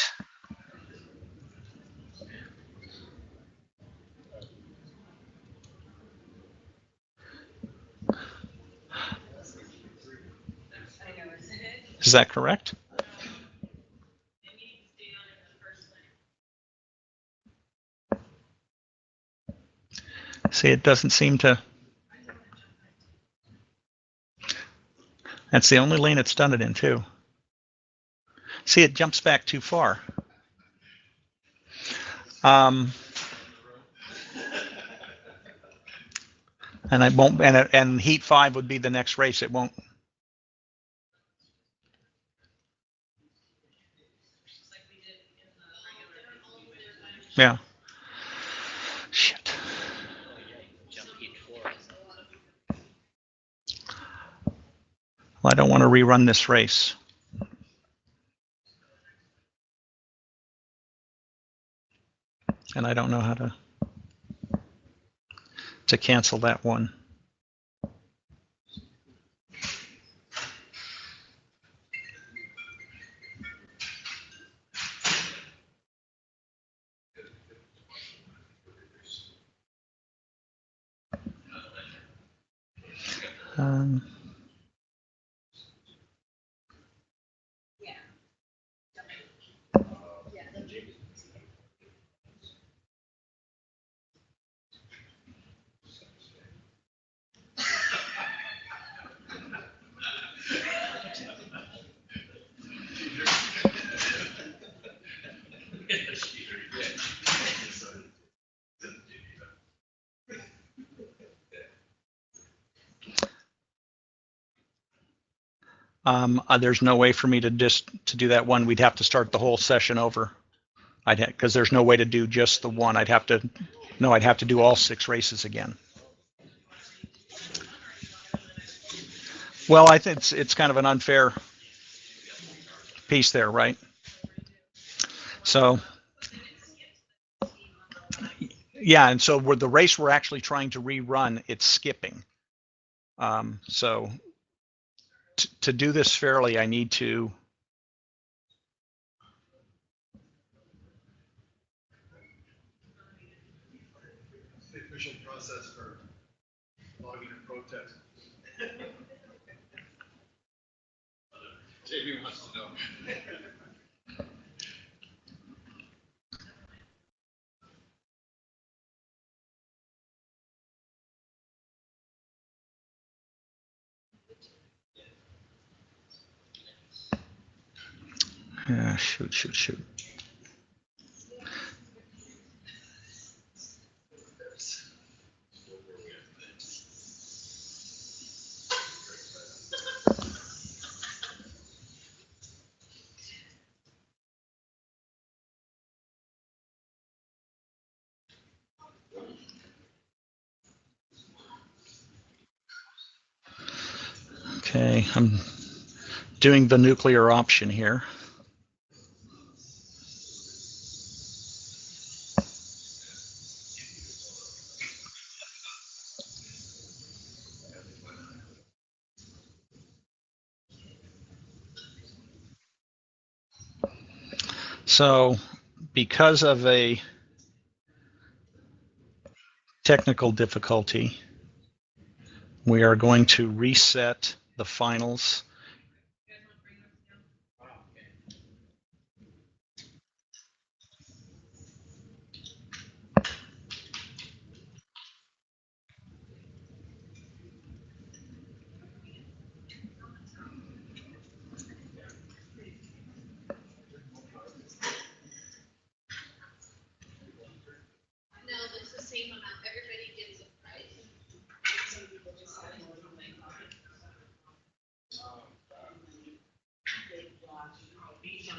Speaker 1: Is that correct? See, it doesn't seem to. That's the only lane it's done it in too. See, it jumps back too far. And I won't. And Heat 5 would be the next race. It won't. Yeah. Shit.
Speaker 5: Jump Heat 4.
Speaker 1: Well, I don't want to rerun this race. And I don't know how to cancel that one. Um, there's no way for me to do that one. We'd have to start the whole session over. Because there's no way to do just the one. I'd have to do all 6 races again. Well, I think it's kind of an unfair piece there, right? So, yeah, and so the race we're actually trying to rerun, it's skipping. So to do this fairly, I need to.
Speaker 7: The official process for logging a protest. Jamie wants to know.
Speaker 1: Shoot. Okay, I'm doing the nuclear option here. So because of a technical difficulty, we are going to reset the finals.
Speaker 4: No, it's the same amount. Everybody gets a prize. Some people just have more than they thought.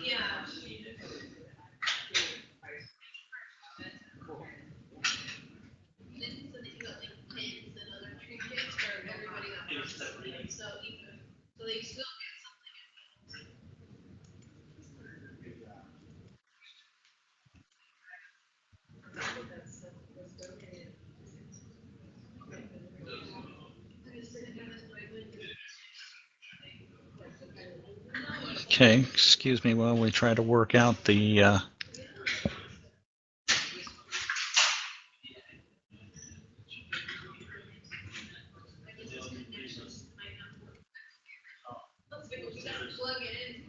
Speaker 4: Yeah. So they got like pins and other trinkets for everybody that participated. So they still get something.
Speaker 1: Okay, excuse me while we try to work out the.
Speaker 4: Plug it in.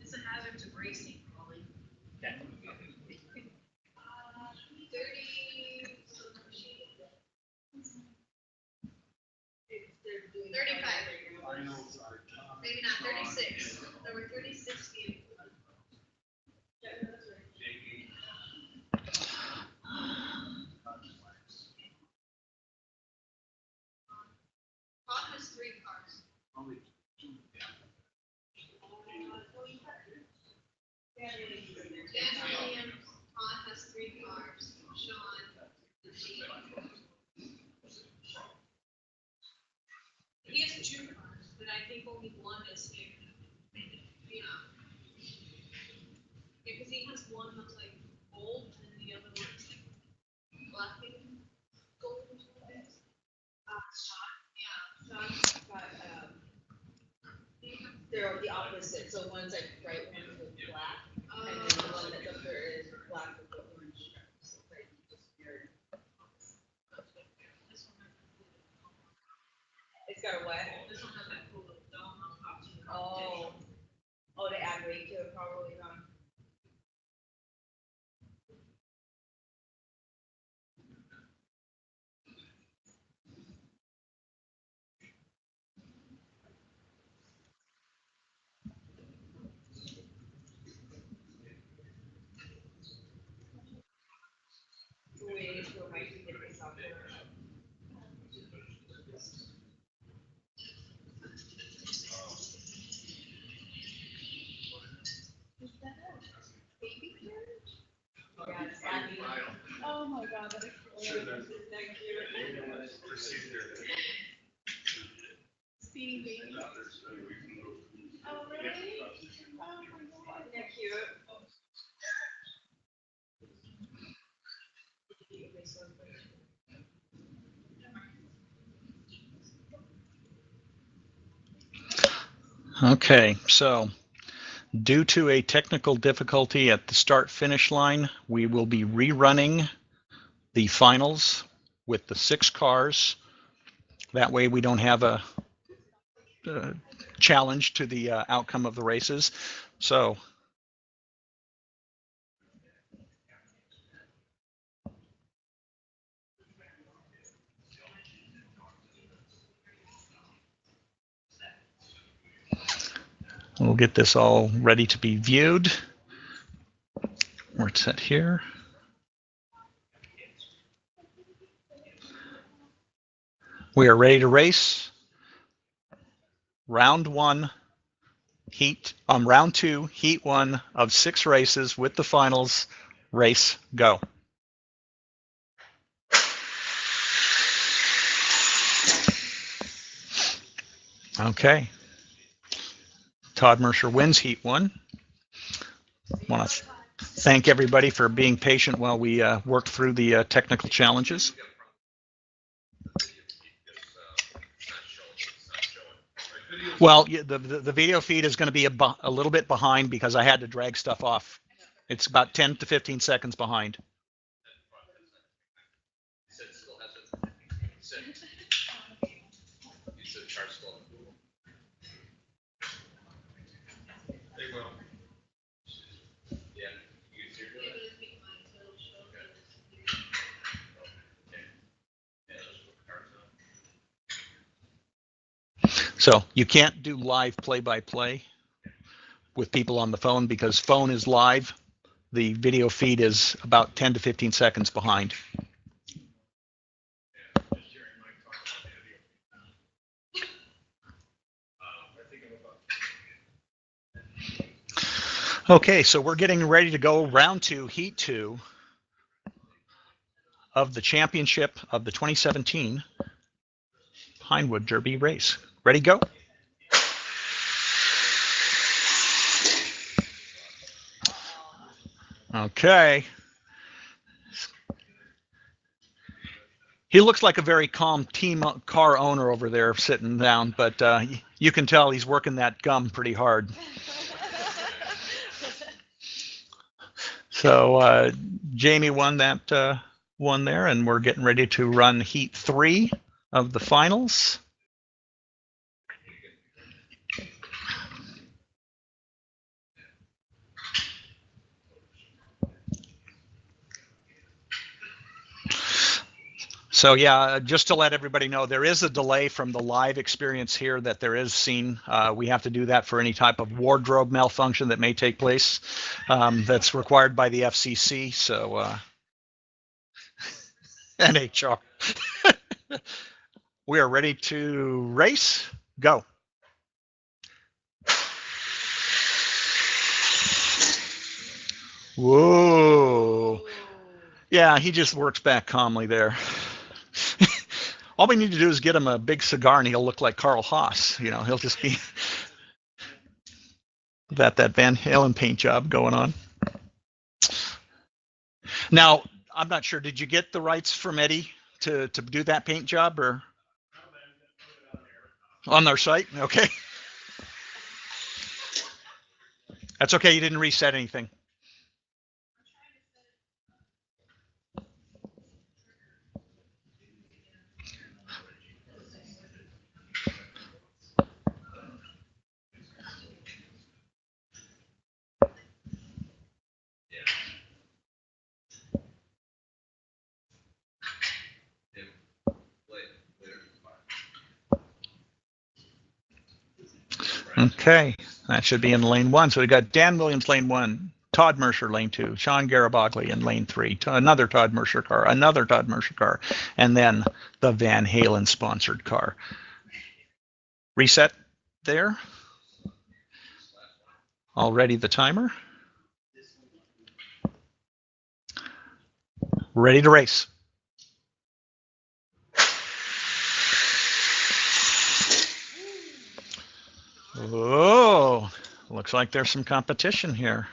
Speaker 4: It's a hazard to racing, probably. 30. 35. Maybe not 36. There were 36 vehicles. Todd has 3 cars. Dan Williams, Todd has 3 cars. Sean,
Speaker 2: He has 2 cars, but I think only one is here.
Speaker 4: yeah.
Speaker 2: Because he has one that's like gold and the other one's like
Speaker 4: Black and gold.
Speaker 2: Sean.
Speaker 4: Sean,
Speaker 8: But, they're the opposite, so one's like bright orange with black, and then the one that's up there is black with the orange stripes. So like, just weird. It's got a what?
Speaker 2: This one has that cool little dome on top. So
Speaker 8: Oh, to add weight to it probably, huh? Wait for Mike to get this off there.
Speaker 4: baby carriage?
Speaker 8: Yeah, it's happy. Oh my god, that is hilarious. Isn't that cute?
Speaker 7: Procedure.
Speaker 8: Speedy baby. Oh, really? Oh my god. Isn't that cute?
Speaker 1: Okay, so due to a technical difficulty at the start-finish line, we will be rerunning the finals with the 6 cars. That way we don't have a challenge to the outcome of the races. So we'll get this all ready to be viewed. We're set here. We are ready to race. Round 2, heat 1 of 6 races with the finals. Race, go. Okay. Todd Mercer wins heat 1. Want to thank everybody for being patient while we worked through the technical challenges. Well, the video feed is going to be a little bit behind because I had to drag stuff off. It's about 10 to 15 seconds behind.
Speaker 7: They will.
Speaker 1: So you can't do live play-by-play with people on the phone because phone is live. The video feed is about 10 to 15 seconds behind. Okay, so we're getting ready to go round 2, heat 2 of the championship of the 2017 Pinewood Derby race. Ready, go. Okay. He looks like a very calm team car owner over there sitting down, but you can tell he's working that gum pretty hard. So Jamie won that one there, and we're getting ready to run heat 3 of the finals. So yeah, just to let everybody know, there is a delay from the live experience here that there is seen. We have to do that for any type of wardrobe malfunction that may take place that's required by the FCC. So and HR. We are ready to race. Go. Whoa. Yeah, he just works back calmly there. All we need to do is get him a big cigar and he'll look like Carl Haas. You know, he'll just be that Van Halen paint job going on. Now, I'm not sure, did you get the rights from Eddie to do that paint job or on their site? Okay. That's okay, you didn't reset anything. Okay, that should be in lane 1. So we got Dan Williams, lane 1, Todd Mercer, lane 2, Sean Garibaldi in lane 3, another Todd Mercer car, and then the Van Halen sponsored car. Reset there. Already the timer. Ready to race. Oh, looks like there's some competition here.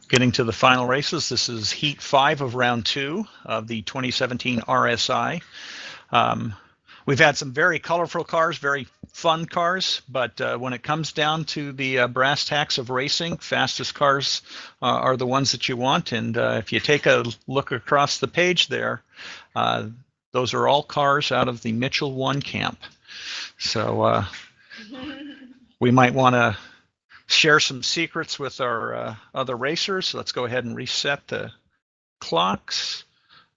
Speaker 1: Getting to the final races. This is heat 5 of round 2 of the 2017 RSI. We've had some very colorful cars, very fun cars, but when it comes down to the brass tacks of racing, fastest cars are the ones that you want. And if you take a look across the page there, those are all cars out of the Mitchell1 camp. So we might want to share some secrets with our other racers. Let's go ahead and reset the clocks,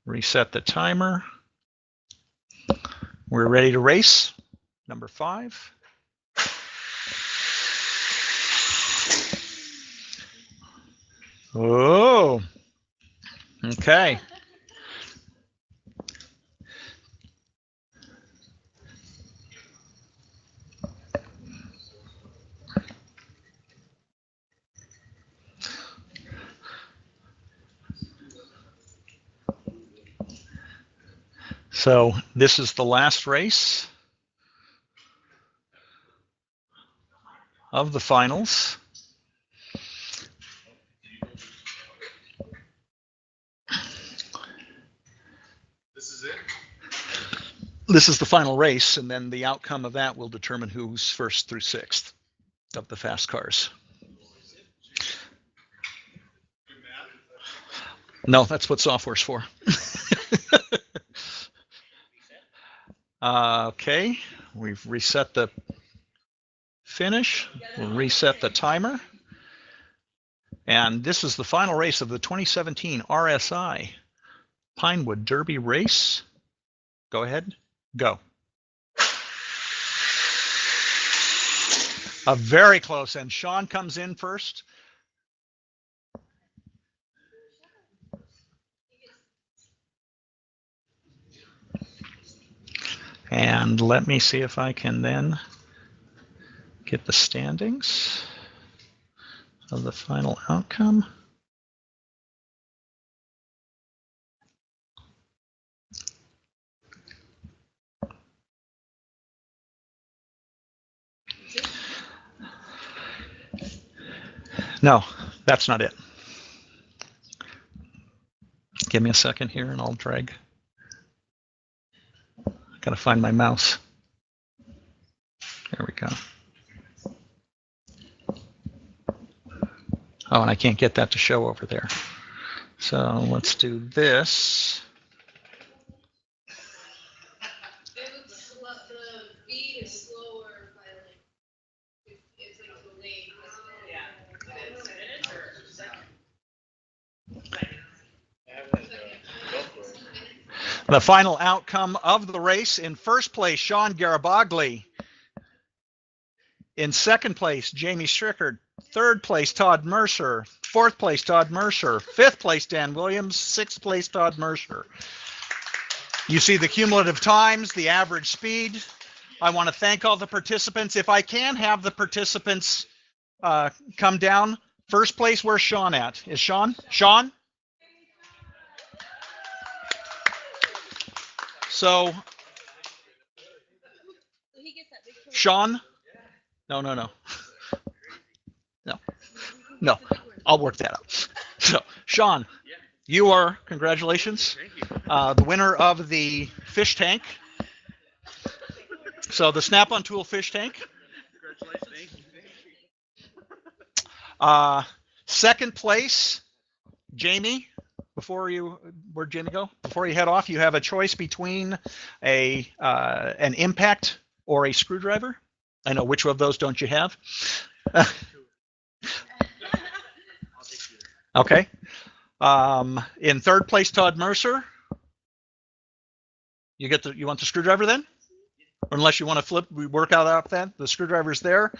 Speaker 1: reset the timer. We're ready to race. Number 5. Oh, okay. So this is the last race of the finals.
Speaker 7: This is it?
Speaker 1: This is the final race, and then the outcome of that will determine who's 1st through 6th of the fast cars. No, that's what software's for. Okay, we've reset the finish. We'll reset the timer. And this is the final race of the 2017 RSI Pinewood Derby race. Go ahead, go. A very close, and Sean comes in first. And let me see if I can then get the standings of the final outcome. No, that's not it. Give me a second here and I'll drag. Gotta find my mouse. There we go. Oh, and I can't get that to show over there. So let's do this.
Speaker 4: The feed is slower by like
Speaker 1: The final outcome of the race: in first place, Sean Garibagli. In second place, Jamie Strickard. Third place, Todd Mercer. Fourth place, Todd Mercer. Fifth place, Dan Williams. Sixth place, Todd Mercer. You see the cumulative times, the average speed. I want to thank all the participants. If I can have the participants come down. First place, where's Sean at? Is Sean? Sean? So,
Speaker 8: he gets that big trophy.
Speaker 1: Sean? No. No, I'll work that out. So, Sean, you are, congratulations, the winner of the fish tank. So the Snap-on Tool fish tank. Second place, Jamie. Where'd Jamie go? Before you head off, you have a choice between an impact or a screwdriver. I know, which of those don't you have? Okay. In third place, Todd Mercer. You want the screwdriver then? Or unless you want to work out that, the screwdriver's there.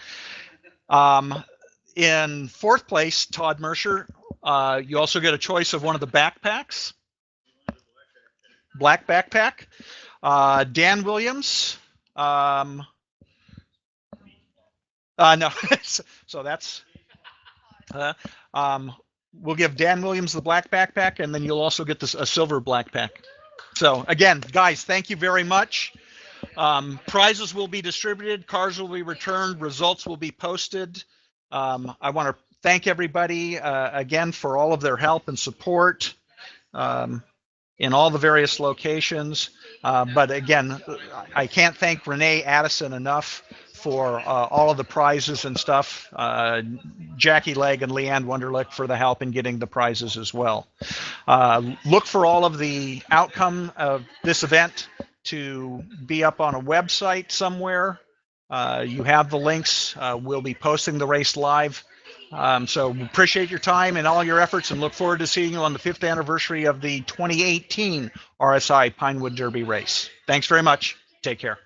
Speaker 1: In fourth place, Todd Mercer, you also get a choice of one of the backpacks. Black backpack. Dan Williams. No. So that's... we'll give Dan Williams the black backpack, and then you'll also get a silver black pack. So again, guys, thank you very much. Prizes will be distributed, cars will be returned, results will be posted. I want to thank everybody again for all of their help and support in all the various locations. But again, I can't thank Renee Addison enough for all of the prizes and stuff. Jackie Legg and Leanne Wunderlich for the help in getting the prizes as well. Look for all of the outcome of this event to be up on a website somewhere. You have the links. We'll be posting the race live. So appreciate your time and all your efforts, and look forward to seeing you on the 5th anniversary of the 2018 RSI Pinewood Derby race. Thanks very much. Take care.